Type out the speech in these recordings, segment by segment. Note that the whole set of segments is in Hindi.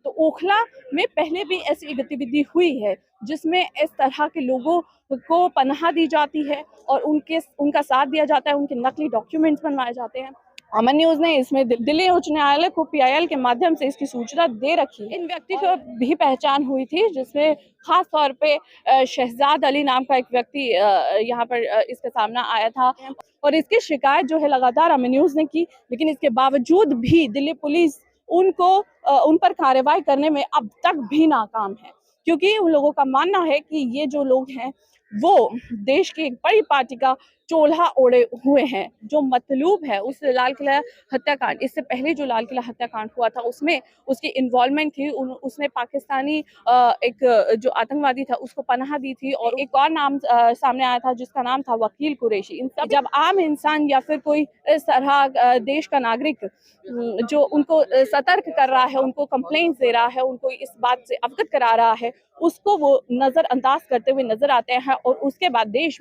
तो ओखला में पहले भी ऐसी गतिविधि हुई है जिसमें इस तरह के लोगों को पनाह दी जाती है और उनका साथ दिया जाता है, उनके नकली डॉक्यूमेंट्स बनवाए जाते हैं। अमन न्यूज ने इसमें दिल्ली उच्च न्यायालय को पीआईएल के माध्यम से इसकी सूचना दे रखी है। इन व्यक्ति को भी पहचान हुई थी, जिसमें खास तौर पे शहजाद अली नाम का एक व्यक्ति यहाँ पर इसका सामना आया था और इसकी शिकायत जो है लगातार अमन न्यूज ने की, लेकिन इसके बावजूद भी दिल्ली पुलिस उन पर कार्रवाई करने में अब तक भी नाकाम है, क्योंकि उन लोगों का मानना है कि ये जो लोग हैं वो देश की एक बड़ी पार्टी का चोला ओढ़े हुए हैं। जो मतलूब है उस लाल किला हत्याकांड, इससे पहले जो लाल किला हत्याकांड हुआ था उसमें उसकी इन्वॉल्वमेंट थी। उसने पाकिस्तानी एक जो आतंकवादी था उसको पनाह दी थी और एक और नाम सामने आया था जिसका नाम था वकील कुरैशी। इन सब जब आम इंसान या फिर कोई इस तरह देश का नागरिक जो उनको सतर्क कर रहा है, उनको कंप्लेंट्स दे रहा है, उनको इस बात से अवगत करा रहा है, उसको वो नजरअंदाज करते हुए नजर आते हैं और उसके बाद देश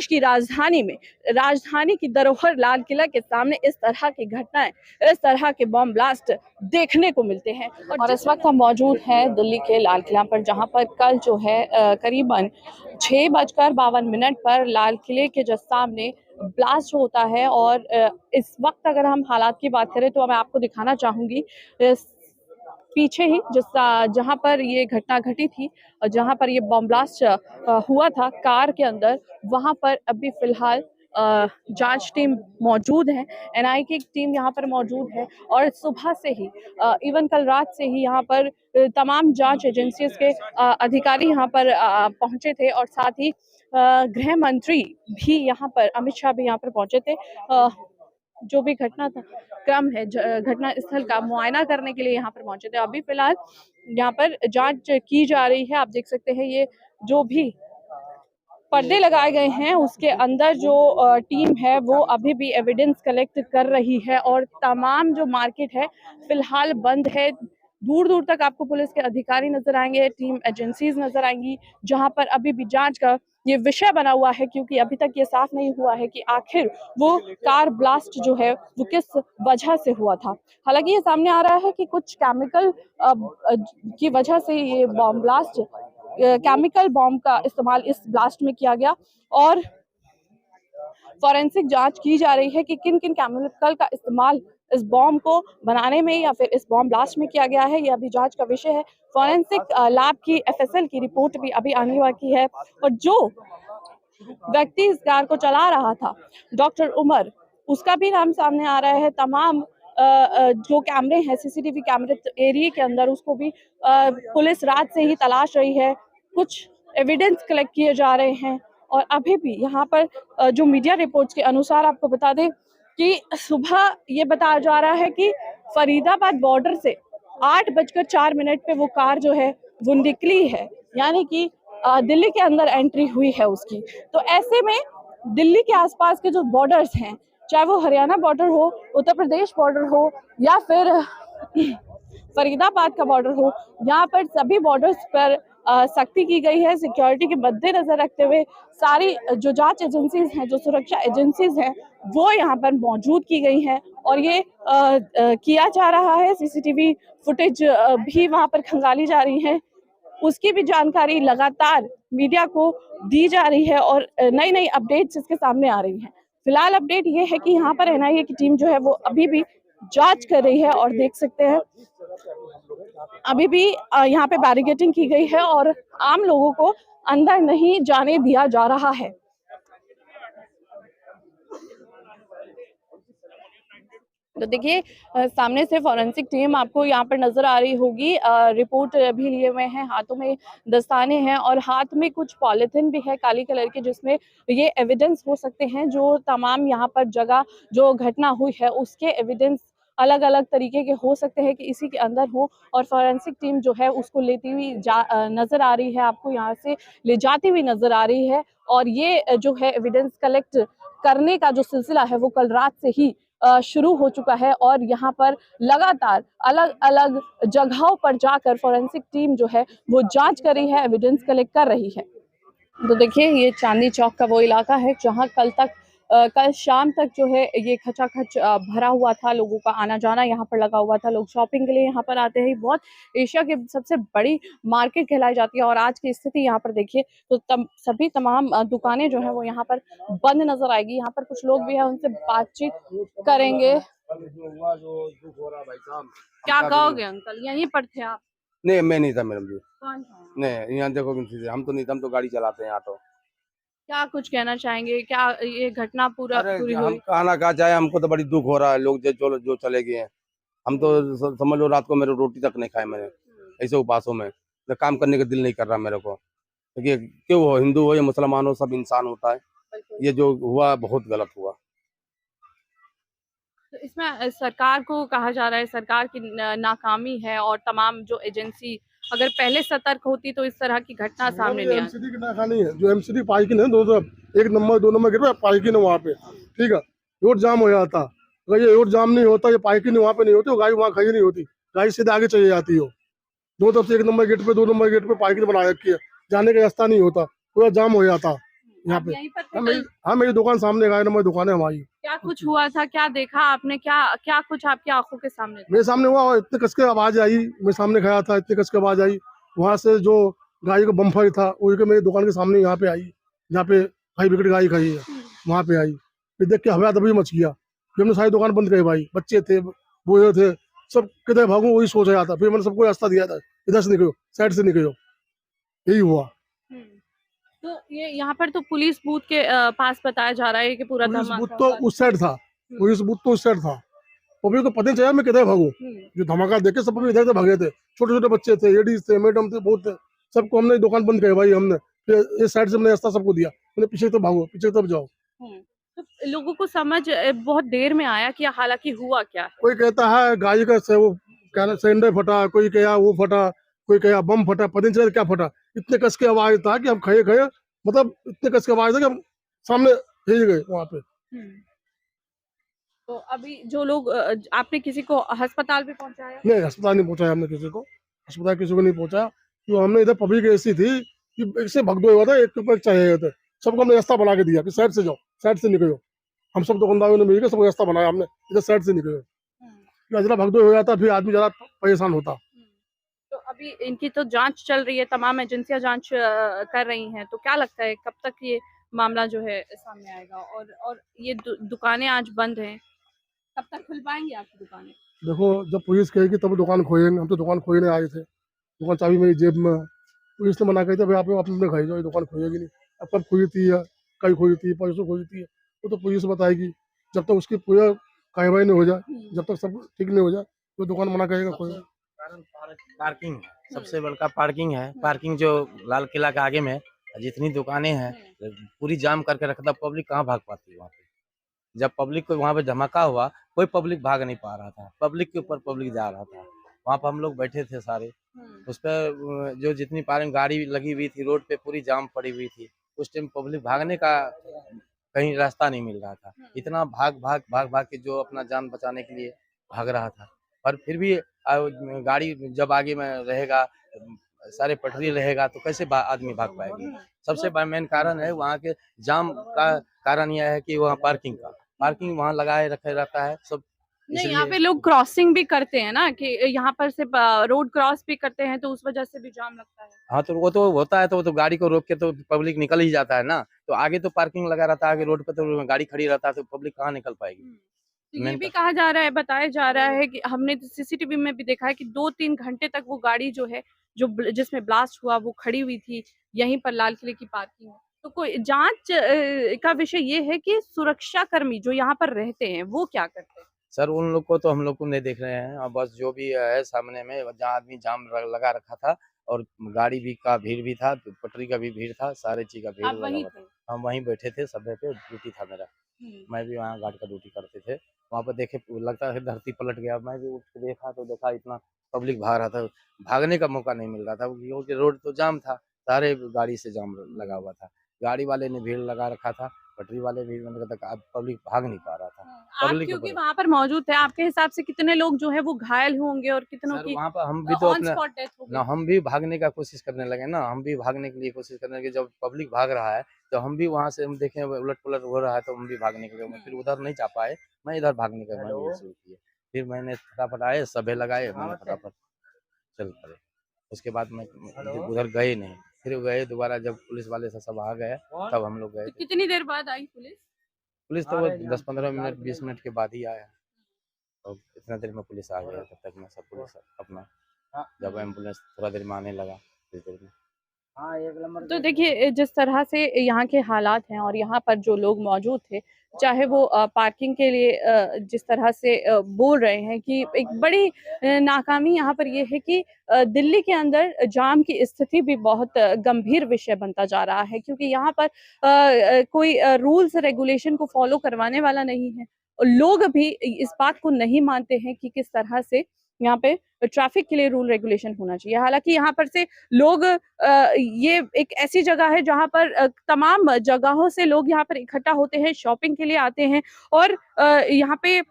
की राजधानी की धरोहर लाल किला के सामने इस तरह की घटनाएं, इस तरह के बम ब्लास्ट देखने को मिलते हैं। और इस वक्त हम मौजूद हैं दिल्ली के लाल किला पर, जहां पर कल जो है करीबन 6:52 पर लाल किले के जस्ट सामने ब्लास्ट होता है। और इस वक्त अगर हम हालात की बात करें तो मैं आपको दिखाना चाहूंगी पीछे ही जहां पर ये घटना घटी थी और जहां पर ये बम ब्लास्ट हुआ था कार के अंदर, वहां पर अभी फिलहाल जांच टीम मौजूद है, एनआईए की टीम यहाँ पर मौजूद है। और सुबह से ही इवन कल रात से ही यहाँ पर तमाम जांच एजेंसीज के अधिकारी यहाँ पर पहुंचे थे और साथ ही गृह मंत्री भी यहाँ पर, अमित शाह भी यहाँ पर पहुंचे थे। जो भी घटना था क्रम है, घटना स्थल का मुआयना करने के लिए यहाँ पर पहुंचे थे। अभी फिलहाल यहाँ पर जांच की जा रही है। आप देख सकते हैं ये जो भी पर्दे लगाए गए हैं उसके अंदर जो टीम है वो अभी भी एविडेंस कलेक्ट कर रही है और तमाम जो मार्केट है फिलहाल बंद है। दूर दूर तक आपको पुलिस के अधिकारी नजर आएंगे, टीम एजेंसीज नजर आएंगी, जहां पर अभी भी जांच का ये विषय बना हुआ है, क्योंकि अभी तक ये साफ नहीं हुआ है कि आखिर वो कार ब्लास्ट जो है वो किस वजह से हुआ था। हालांकि ये सामने आ रहा है कि कुछ केमिकल की वजह से ये बॉम्ब ब्लास्ट, केमिकल बॉम्ब का इस्तेमाल इस ब्लास्ट में किया गया और फॉरेंसिक जांच की जा रही है कि किन किन केमिकल का इस्तेमाल इस बॉम्ब को बनाने में या फिर इस बॉम्ब ब्लास्ट में किया गया है। यह अभी जांच का विषय है। फॉरेंसिक लैब की एफएसएल की रिपोर्ट भी अभी आने बाकी है। और जो व्यक्ति इस कार को चला रहा था डॉक्टर उमर, उसका भी नाम सामने आ रहा है। तमाम जो कैमरे हैं, सीसीटीवी कैमरे एरिया के अंदर, उसको भी पुलिस रात से ही तलाश रही है। कुछ एविडेंस कलेक्ट किए जा रहे हैं और अभी भी यहाँ पर जो मीडिया रिपोर्ट्स के अनुसार आपको बता दें कि सुबह ये बताया जा रहा है कि फरीदाबाद बॉर्डर से 8:04 पे वो कार जो है वो निकली है, यानी कि दिल्ली के अंदर एंट्री हुई है उसकी। तो ऐसे में दिल्ली के आसपास के जो बॉर्डर्स हैं, चाहे वो हरियाणा बॉर्डर हो, उत्तर प्रदेश बॉर्डर हो या फिर फरीदाबाद का बॉर्डर हो, यहाँ पर सभी बॉर्डर्स पर सख्ती की गई है। सिक्योरिटी के मद्देनजर रखते हुए सारी जो जांच एजेंसीज हैं, जो सुरक्षा एजेंसीज हैं, वो यहाँ पर मौजूद की गई हैं और ये किया जा रहा है। सीसीटीवी फुटेज भी वहाँ पर खंगाली जा रही है, उसकी भी जानकारी लगातार मीडिया को दी जा रही है और नई नई अपडेट्स इसके सामने आ रही हैं। फिलहाल अपडेट ये है कि यहाँ पर एनआईए की टीम जो है वो अभी भी जांच कर रही है और देख सकते हैं अभी भी यहाँ पे बैरिकेडिंग की गई है और आम लोगों को अंदर नहीं जाने दिया जा रहा है। तो देखिए सामने से फॉरेंसिक टीम आपको यहाँ पर नजर आ रही होगी। रिपोर्ट भी लिए हुए हैं, हाथों में दस्ताने हैं और हाथ में कुछ पॉलिथीन भी है काली कलर के, जिसमें ये एविडेंस हो सकते हैं। जो तमाम यहाँ पर जगह जो घटना हुई है उसके एविडेंस अलग अलग तरीके के हो सकते हैं कि इसी के अंदर हो और फॉरेंसिक टीम जो है उसको लेती हुई नजर आ रही है, आपको यहाँ से ले जाती हुई नजर आ रही है। और ये जो है एविडेंस कलेक्ट करने का जो सिलसिला है वो कल रात से ही शुरू हो चुका है और यहाँ पर लगातार अलग अलग जगहों पर जाकर फॉरेंसिक टीम जो है वो जांच कर रही है, एविडेंस कलेक्ट कर रही है। तो देखिए ये चांदनी चौक का वो इलाका है जहाँ कल तक कल शाम तक जो है ये खचाखच भरा हुआ था, लोगों का आना-जाना यहाँ पर लगा हुआ था, लोग शॉपिंग के लिए यहाँ पर आते हैं। बहुत एशिया की सबसे बड़ी मार्केट कहलाई जाती है और आज की स्थिति यहाँ पर देखिए तो सभी तमाम दुकानें जो हैं वो यहाँ पर बंद नज़र आएगी। यहाँ पर कुछ लोग भी हैं, उनसे बातचीत करेंगे। क्या कहोगे अंकल? यहीं पर थे आप? नहीं, मैं नहीं था मैडम जी। कौन था? नहीं, यहाँ देखो हम तो नहीं था, हम तो गाड़ी चलाते हैं ऑटो। क्या कुछ कहना चाहेंगे? क्या ये घटना अरे पूरी हम हुई? खाना कहाँ जाए, हमको तो बड़ी दुख हो रहा है। लोग जो चले गए हैं, हम तो समझ लो रात को मेरे रोटी तक नहीं खाए मैंने, ऐसे उपासों में काम करने का दिल नहीं कर रहा मेरे को। देखिए क्यों हो, हिंदू हो या मुसलमान हो, सब इंसान होता है। ये जो हुआ बहुत गलत हुआ। तो इसमें सरकार को कहा जा रहा है सरकार की नाकामी है और तमाम जो एजेंसी अगर पहले सतर्क होती तो इस तरह की घटना सामने नहीं आती। एमसीडी की नाकानी है, जो एमसीडी पार्किंग है दोनों तरफ, 1 नंबर 2 नंबर गेट पे पार्किंग है वहाँ पे, ठीक है। रोड जाम हो जाता, अगर ये रोड जाम नहीं होता, ये पार्किंग वहाँ पे नहीं होती, गाड़ी वहाँ खड़ी नहीं होती, गाड़ी सीधे आगे चली जाती हो। दो तरफ से 1 नंबर गेट पे 2 नंबर गेट पे पार्किंग बना रखी है, जाने का रास्ता नहीं होता, पूरा जाम हो जाता यहाँ पे। यहीं पर थे हाँ मेरी दुकान सामने 11 नंबर दुकान है हमारी। क्या कुछ हुआ था? क्या देखा आपने? क्या क्या कुछ आपकी आंखों के सामने था? मेरे सामने हुआ, इतने कस के आवाज आई, मैं सामने खड़ा था, इतने कस के आवाज आई, वहां से जो गाड़ी का बम्फर था उड़ के मेरी दुकान के सामने यहाँ पे आई, जहाँ पे हाई विकेट गाड़ी खड़ी है, वहाँ पे आई। फिर देख के हवा तभी मच गया, फिर हमने सारी दुकान बंद करी भाई, बच्चे थे बूढ़े थे सब, किधर भागू वही सोच रहा था। फिर मैंने सबको रास्ता दिया था, इधर से निकलो, साइड से निकलो, यही हुआ। तो ये यहाँ पर तो पुलिस बूथ के पास बताया जा रहा है कि पूरा पुलिस बूथ धमाका तो हुआ। उस साइड था, पुलिस बूथ तो उस साइड था, पब्लिक को पता नहीं चला मैं किधर भागू। जो धमाका देखे सब पब्लिक इधर से भागे थे, छोटे छोटे बच्चे थे, लेडीज थे, मैडम थे, बहुत थे, सबको हमने दुकान बंद करवाई हमने। फिर इस साइड से हमने रास्ता सबको दिया, मैंने पीछे तो भागो, पीछे तब जाओ। तो लोगों को समझ बहुत देर में आया कि हालांकि हुआ क्या है। कोई कहता है गाड़ी का वो क्या सिलेंडर फटा, कोई कहा वो फटा, कोई कहा बम फटा, पता नहीं चला क्या फटा। इतने कस के आवाज था कि हम खड़े खड़े, मतलब इतने कस के आवाज था कि हम सामने हिल गए वहां पे। तो अभी जो लोग आपने किसी को अस्पताल भी पहुंचाया? नहीं, अस्पताल नहीं पहुंचाया हमने किसी को, अस्पताल किसी को नहीं पहुंचाया। तो हमने इधर पब्लिक ऐसी थी कि इससे भगदड़ हुआ था, एक के ऊपर चाहिए थे, सबको हमने रास्ता बना के दिया कि साइड से जाओ, साइड से निकलो। हम सब दुकानदारों ने मिलकर सबको रास्ता बनाया हमने, इधर साइड से निकलो। जरा भगदड़ हो जाता फिर आदमी ज्यादा परेशान होता। तो अभी इनकी तो जांच चल रही है, तमाम एजेंसियां जांच कर रही हैं, तो क्या लगता है कब तक ये मामला जो है सामने आएगा? और ये दुकानें आज बंद हैं, कब तक खुल पाएंगी आपकी दुकानें? देखो जब पुलिस कहेगी तब दुकान खोलेंगे, हम तो दुकान खोलने आए थे, दुकान चाबी मेरी जेब में है। पुलिस ने मना कही थी भाई आप अपने घर जाओ, ये दुकान खोलेगी नहीं। अब कब खुलती है, कल खुलती है, परसों खुलती है, वो तो पुलिस बताएगी। जब तक उसकी पूरा कार्रवाई नहीं हो जाए, जब तक सब ठीक नहीं हो जाए, तो दुकान मना करेगा खोलेगा। कारण पार्किंग है, सबसे बड़का पार्किंग है। पार्किंग जो लाल किला के आगे में जितनी दुकानें हैं पूरी जाम करके रखता, पब्लिक कहाँ भाग पाती है वहाँ पे। जब पब्लिक को वहाँ पे धमाका हुआ, कोई पब्लिक भाग नहीं पा रहा था, पब्लिक के ऊपर पब्लिक जा रहा था। वहाँ पर हम लोग बैठे थे सारे, उस पर जो जितनी पार्किंग गाड़ी लगी हुई थी रोड पे पूरी जाम पड़ी हुई थी। उस टाइम पब्लिक भागने का कहीं रास्ता नहीं मिल रहा था, इतना भाग भाग भाग भाग के जो अपना जान बचाने के लिए भाग रहा था। पर फिर भी गाड़ी जब आगे में रहेगा, सारे पटरी रहेगा तो कैसे आदमी भाग पाएगी। सबसे बड़ा मेन कारण है वहाँ के जाम का कारण यह है कि वहाँ पार्किंग वहाँ लगाए रखे रहता है सब। नहीं, यहाँ पे लोग क्रॉसिंग भी करते हैं ना कि यहाँ पर से रोड क्रॉस भी करते हैं तो उस वजह से भी जाम लगता है। हाँ तो वो तो होता है, तो वो तो गाड़ी को रोक के तो पब्लिक निकल ही जाता है ना। तो आगे तो पार्किंग लगा रहता है, आगे रोड पे तो गाड़ी खड़ी रहता है, तो पब्लिक कहाँ निकल पाएगी। तो ये भी कहा जा रहा है, बताया जा रहा है कि हमने सीसीटीवी में भी देखा है कि 2-3 घंटे तक वो गाड़ी जो है जिसमें ब्लास्ट हुआ वो खड़ी हुई थी यहीं पर लाल किले की पार्किंग में। तो कोई जांच का विषय ये है कि सुरक्षा कर्मी जो यहाँ पर रहते हैं वो क्या करते हैं? सर उन लोग को तो हम लोग को नहीं देख रहे हैं, और बस जो भी है सामने में जहाँ आदमी जाम लगा रखा था और गाड़ी भी का भीड़ भी था, पटरी का भी भीड़ था, सारे चीज का भीड़ आप लगा वहीं हुआ थे? था। हम वहीं बैठे थे, सभ्य पे ड्यूटी था मेरा, मैं भी वहाँ गार्ड का ड्यूटी करते थे। वहाँ पर देखे लगता है धरती पलट गया, मैं भी उठ के देखा तो देखा इतना पब्लिक भाग रहा था, भागने का मौका नहीं मिल रहा था क्योंकि रोड तो जाम था, सारे गाड़ी से जाम लगा हुआ था। गाड़ी वाले ने भीड़ लगा रखा था, पटरी वाले भी मतलब पब्लिक भाग नहीं पा रहा था। आप पब्लिक क्योंकि ऊपर वहां पर मौजूद थे, आपके हिसाब से कितने लोग जो है वो घायल होंगे और कितनों सर की वहाँ पर हम भी तो ऑन अपने स्पॉट डेथ हो ना गई? हम भी भागने का कोशिश करने लगे ना, हम भी भागने के लिए कोशिश करने लगे। जब पब्लिक भाग रहा है तो हम भी वहाँ से हम देखें उलट पुलट हो रहा है तो हम भी भागने के लिए, फिर उधर नहीं जा पाए, मैं इधर भागने का मैंने शुरू किया। फिर मैंने फटाफट आए सभे लगाए, मैंने फटाफट चल पड़े। उसके बाद मैं उधर गए नहीं, फिर गए दोबारा जब पुलिस वाले से सब आ गए तब हम लोग गए तो थे। कितनी देर बाद आई पुलिस? पुलिस तो वो 10-15 मिनट 20 मिनट के बाद ही आया, और इतना देर में पुलिस आ गया। तब तक में सब पुलिस अपना जब एम्बुलेंस थोड़ा देर में आने लगा इस देर में। तो देखिए जिस तरह से यहाँ के हालात हैं और यहाँ पर जो लोग मौजूद थे, चाहे वो पार्किंग के लिए जिस तरह से बोल रहे हैं कि एक बड़ी नाकामी यहाँ पर ये है कि दिल्ली के अंदर जाम की स्थिति भी बहुत गंभीर विषय बनता जा रहा है, क्योंकि यहाँ पर कोई रूल्स रेगुलेशन को फॉलो करवाने वाला नहीं है और लोग भी इस बात को नहीं मानते हैं कि किस तरह से यहाँ पे ट्रैफिक के लिए रूल रेगुलेशन होना चाहिए। हालांकि यहाँ पर से लोग ये एक ऐसी जगह है जहाँ पर तमाम जगहों से लोग यहाँ पर इकट्ठा होते हैं, शॉपिंग के लिए आते हैं और यहाँ पे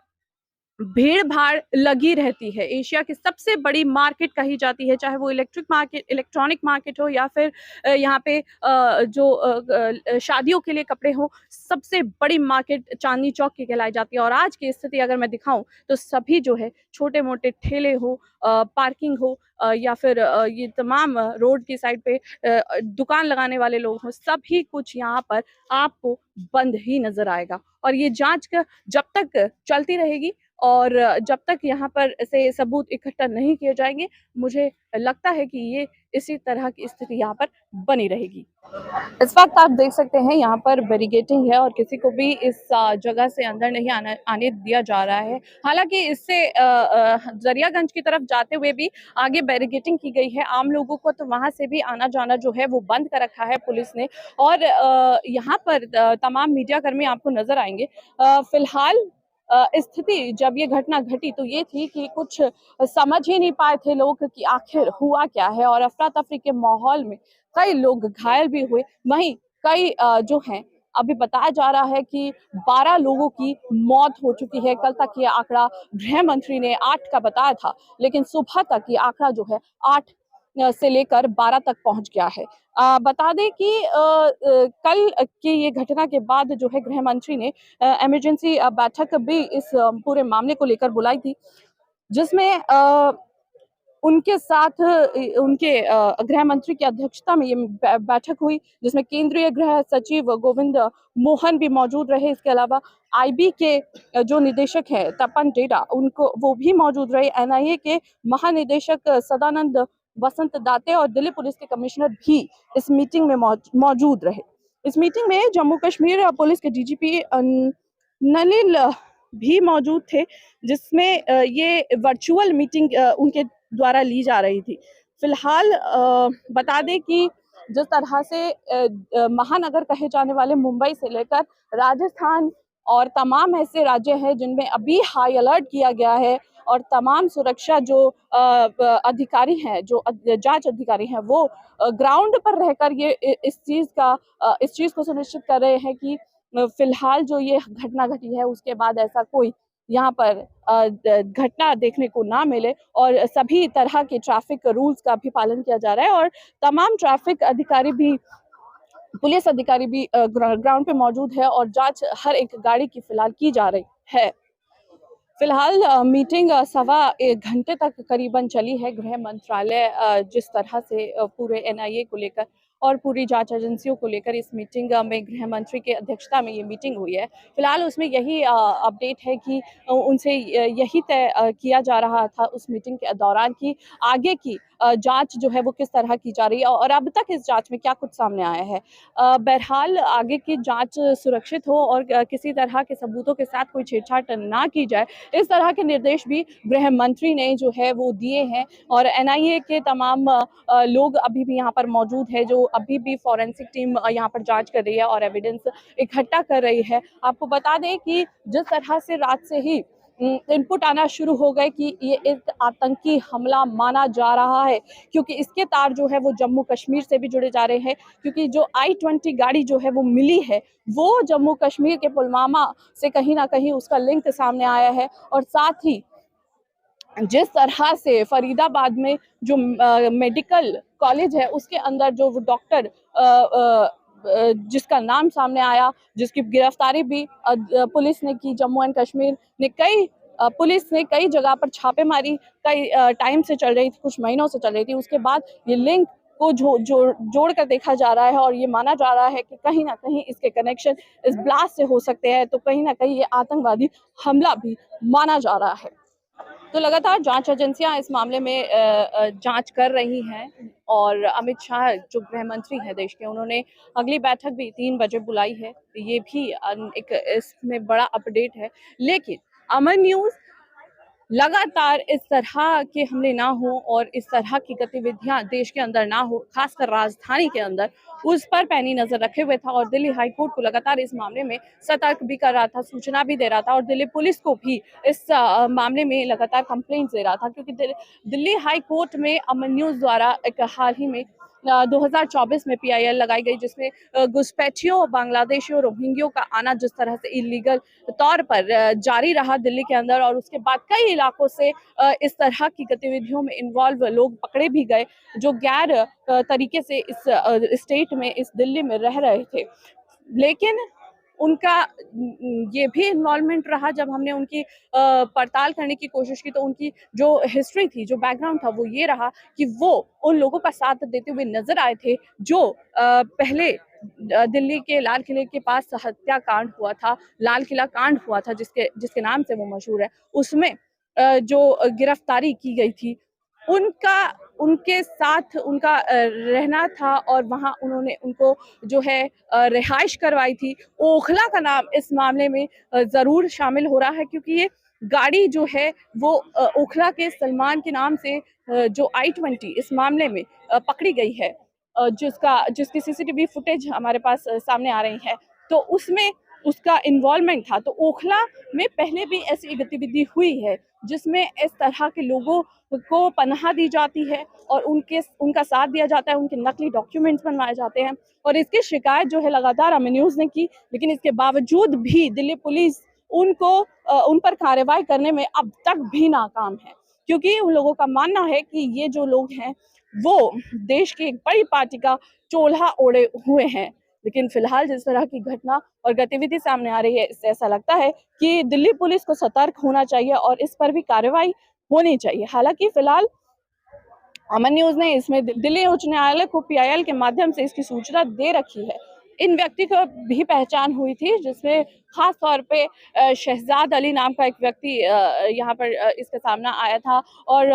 भीड़-भाड़ लगी रहती है। एशिया की सबसे बड़ी मार्केट कही जाती है, चाहे वो इलेक्ट्रॉनिक मार्केट हो या फिर यहाँ पे शादियों के लिए कपड़े हों, सबसे बड़ी मार्केट चांदनी चौक की कहलाई जाती है। और आज की स्थिति अगर मैं दिखाऊँ तो सभी जो है छोटे-मोटे ठेले हो, पार्किंग हो या फिर ये तमाम रोड की साइड पे दुकान लगाने वाले लोग हों, सभी कुछ यहाँ पर आपको बंद ही नज़र आएगा। और ये जाँच जब तक चलती रहेगी और जब तक यहाँ पर से सबूत इकट्ठा नहीं किए जाएंगे, मुझे लगता है कि ये इसी तरह की स्थिति यहाँ पर बनी रहेगी। इस वक्त आप देख सकते हैं यहाँ पर बैरिकेडिंग है और किसी को भी इस जगह से अंदर नहीं आने दिया जा रहा है। हालांकि इससे जरियागंज की तरफ जाते हुए भी आगे बैरिकेडिंग की गई है। आम लोगों को तो वहां से भी आना जाना जो है वो बंद कर रखा है पुलिस ने। और यहाँ पर तमाम मीडिया कर्मी आपको नजर आएंगे। फिलहाल स्थिति जब ये घटना घटी तो ये थी कि कुछ समझ ही नहीं पाए थे लोग कि आखिर हुआ क्या है, और अफरा तफरी के माहौल में कई लोग घायल भी हुए। वहीं कई जो हैं अभी बताया जा रहा है कि 12 लोगों की मौत हो चुकी है। कल तक ये आंकड़ा गृह मंत्री ने 8 का बताया था, लेकिन सुबह तक ये आंकड़ा जो है 8 से लेकर 12 तक पहुंच गया है। बता दें कि कल की ये घटना के बाद जो है गृह मंत्री ने इमरजेंसी बैठक भी इस पूरे मामले को लेकर बुलाई थी, जिसमें उनके साथ उनके गृह मंत्री की अध्यक्षता में ये बैठक हुई, जिसमें केंद्रीय गृह सचिव गोविंद मोहन भी मौजूद रहे। इसके अलावा आईबी के जो निदेशक हैं तपन डेरा, उनको वो भी मौजूद रहे। एनआईए के महानिदेशक सदानंद वसंत दाते और दिल्ली पुलिस के कमिश्नर भी इस मीटिंग में मौजूद रहे। इस मीटिंग में जम्मू कश्मीर पुलिस के डीजीपी नलिल भी मौजूद थे, जिसमें ये वर्चुअल मीटिंग उनके द्वारा ली जा रही थी। फिलहाल बता दें कि जिस तरह से महानगर कहे जाने वाले मुंबई से लेकर राजस्थान और तमाम ऐसे राज्य हैं जिनमें अभी हाई अलर्ट किया गया है, और तमाम सुरक्षा जो अधिकारी हैं, जो जांच अधिकारी हैं, वो ग्राउंड पर रहकर ये इस चीज को सुनिश्चित कर रहे हैं कि फिलहाल जो ये घटना घटी है उसके बाद ऐसा कोई यहाँ पर घटना देखने को ना मिले, और सभी तरह के ट्रैफिक रूल्स का भी पालन किया जा रहा है। और तमाम ट्रैफिक अधिकारी भी, पुलिस अधिकारी भी ग्राउंड पे मौजूद है और जांच हर एक गाड़ी की फिलहाल की जा रही है। फिलहाल मीटिंग 1.25 घंटे तक करीबन चली है। गृह मंत्रालय जिस तरह से पूरे एनआईए को लेकर और पूरी जांच एजेंसियों को लेकर इस मीटिंग में गृह मंत्री की अध्यक्षता में ये मीटिंग हुई है। फिलहाल उसमें यही अपडेट है कि उनसे यही तय किया जा रहा था उस मीटिंग के दौरान कि आगे की जांच जो है वो किस तरह की जा रही है और अब तक इस जांच में क्या कुछ सामने आया है। बहरहाल आगे की जांच सुरक्षित हो और किसी तरह के सबूतों के साथ कोई छेड़छाड़ ना की जाए, इस तरह के निर्देश भी गृह मंत्री ने जो है वो दिए हैं। और एनआईए के तमाम लोग अभी भी यहाँ पर मौजूद है, जो अभी भी फॉरेंसिक टीम यहाँ पर जांच कर रही है और एविडेंस इकट्ठा कर रही है। आपको बता दें कि जिस तरह से रात से ही इनपुट आना शुरू हो गए कि ये एक आतंकी हमला माना जा रहा है, क्योंकि इसके तार जो है वो जम्मू कश्मीर से भी जुड़े जा रहे हैं, क्योंकि जो I-20 गाड़ी जो है वो मिली है वो जम्मू कश्मीर के पुलवामा से कहीं ना कहीं उसका लिंक सामने आया है। और साथ ही जिस तरह से फरीदाबाद में जो मेडिकल कॉलेज है उसके अंदर जो डॉक्टर जिसका नाम सामने आया, जिसकी गिरफ्तारी भी पुलिस ने की, जम्मू एंड कश्मीर ने पुलिस ने कई जगह पर छापेमारी कई टाइम से चल रही थी, कुछ महीनों से चल रही थी। उसके बाद ये लिंक को जोड़ कर देखा जा रहा है और ये माना जा रहा है कि कहीं ना कहीं इसके कनेक्शन इस ब्लास्ट से हो सकते हैं, तो कहीं ना कहीं ये आतंकवादी हमला भी माना जा रहा है। तो लगातार जांच एजेंसियां इस मामले में जांच कर रही हैं और अमित शाह जो गृह मंत्री हैं देश के, उन्होंने अगली बैठक भी 3 बजे बुलाई है। ये भी एक इसमें बड़ा अपडेट है। लेकिन अमन न्यूज लगातार इस तरह के हमले ना हो और इस तरह की गतिविधियां देश के अंदर ना हो, खासकर राजधानी के अंदर, उस पर पैनी नजर रखे हुए था और दिल्ली हाई कोर्ट को लगातार इस मामले में सतर्क भी कर रहा था, सूचना भी दे रहा था और दिल्ली पुलिस को भी इस मामले में लगातार कंप्लेंट्स दे रहा था, क्योंकि दिल्ली हाई कोर्ट में अमन न्यूज द्वारा एक हाल ही में 2024 में PIL लगाई गई, जिसमें घुसपैठियों, बांग्लादेशियों, रोहिंग्यों का आना जिस तरह से इलीगल तौर पर जारी रहा दिल्ली के अंदर और उसके बाद कई इलाकों से इस तरह की गतिविधियों में इन्वॉल्व लोग पकड़े भी गए जो गैर तरीके से इस स्टेट में, इस दिल्ली में रह रहे थे। लेकिन उनका ये भी इन्वॉल्वमेंट रहा, जब हमने उनकी पड़ताल करने की कोशिश की तो उनकी जो हिस्ट्री थी, जो बैकग्राउंड था, वो ये रहा कि वो उन लोगों का साथ देते हुए नजर आए थे जो पहले दिल्ली के लाल किले के पास हत्याकांड हुआ था, लाल किला कांड हुआ था, जिसके नाम से वो मशहूर है, उसमें जो गिरफ्तारी की गई थी, उनके साथ उनका रहना था और वहां उन्होंने उनको जो है रिहाइश करवाई थी। ओखला का नाम इस मामले में जरूर शामिल हो रहा है, क्योंकि ये गाड़ी जो है वो ओखला के सलमान के नाम से जो I-20 इस मामले में पकड़ी गई है, जिसकी CCTV फुटेज हमारे पास सामने आ रही है, तो उसमें उसका इन्वॉल्वमेंट था। तो ओखला में पहले भी ऐसी गतिविधि हुई है जिसमें इस तरह के लोगों को पनाह दी जाती है और उनका साथ दिया जाता है, उनके नकली डॉक्यूमेंट्स बनवाए जाते हैं और इसकी शिकायत जो है लगातार अमन न्यूज ने की, लेकिन इसके बावजूद भी दिल्ली पुलिस उन पर कार्रवाई करने में अब तक भी नाकाम है, क्योंकि उन लोगों का मानना है कि ये जो लोग हैं वो देश की एक बड़ी पार्टी का चोला ओढ़े हुए हैं। लेकिन फिलहाल जिस तरह की घटना और गतिविधि सामने आ रही है, इससे ऐसा लगता है कि दिल्ली पुलिस को सतर्क होना चाहिए और इस पर भी कार्रवाई होनी चाहिए। हालांकि फिलहाल अमन न्यूज ने इसमें दिल्ली उच्च न्यायालय को PIL के माध्यम से इसकी सूचना दे रखी है। इन व्यक्ति को भी पहचान हुई थी, जिसमें खास तौर पे शहजाद अली नाम का एक व्यक्ति यहाँ पर इसका सामना आया था और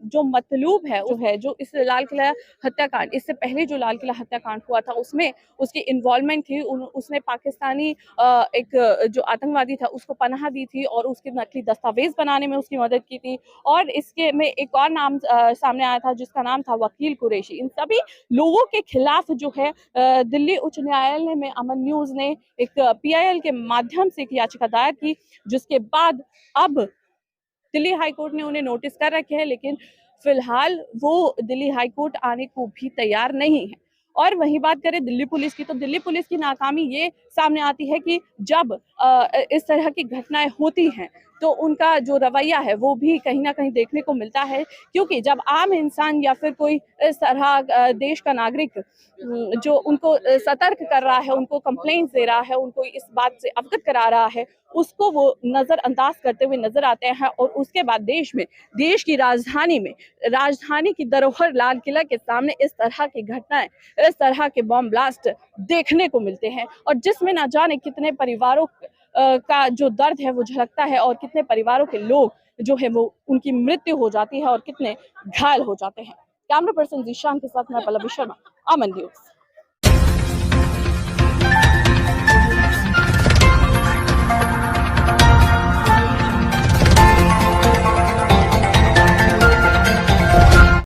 जो मतलूब है जो इस लाल किला हत्याकांड, इससे पहले जो लाल किला हत्याकांड हुआ था उसमें उसकी इन्वॉल्वमेंट थी। उसने पाकिस्तानी एक जो आतंकवादी था उसको पनाह दी थी और उसके नकली दस्तावेज बनाने में उसकी मदद की थी और इसके में एक और नाम सामने आया था जिसका नाम था वकील कुरैशी। इन सभी लोगों के खिलाफ जो है दिल्ली उच्च न्यायालय में अमन न्यूज ने एक PIL के माध्यम से एक याचिका दायर की, जिसके बाद अब दिल्ली हाई कोर्ट ने उन्हें नोटिस कर रखे हैं, लेकिन फिलहाल वो दिल्ली हाई कोर्ट आने को भी तैयार नहीं है। और वही बात करें दिल्ली पुलिस की, तो दिल्ली पुलिस की नाकामी ये सामने आती है कि जब इस तरह की घटनाएं होती हैं तो उनका जो रवैया है वो भी कहीं ना कहीं देखने को मिलता है, क्योंकि जब आम इंसान या फिर कोई इस तरह देश का नागरिक जो उनको सतर्क कर रहा है, उनको कंप्लेंट्स दे रहा है, उनको इस बात से अवगत करा रहा है, उसको वो नजरअंदाज करते हुए नजर आते हैं और उसके बाद देश की राजधानी की धरोहर लाल किला के सामने इस तरह की घटनाएं, इस तरह के बम ब्लास्ट देखने को मिलते हैं और जिसमें ना जाने कितने परिवारों का जो दर्द है वो झलकता है और कितने परिवारों के लोग जो है वो उनकी मृत्यु हो जाती है और कितने घायल हो जाते हैं। कैमरा पर्सन जीशान के साथ मैं पल्लवी शर्मा, अमन न्यूज।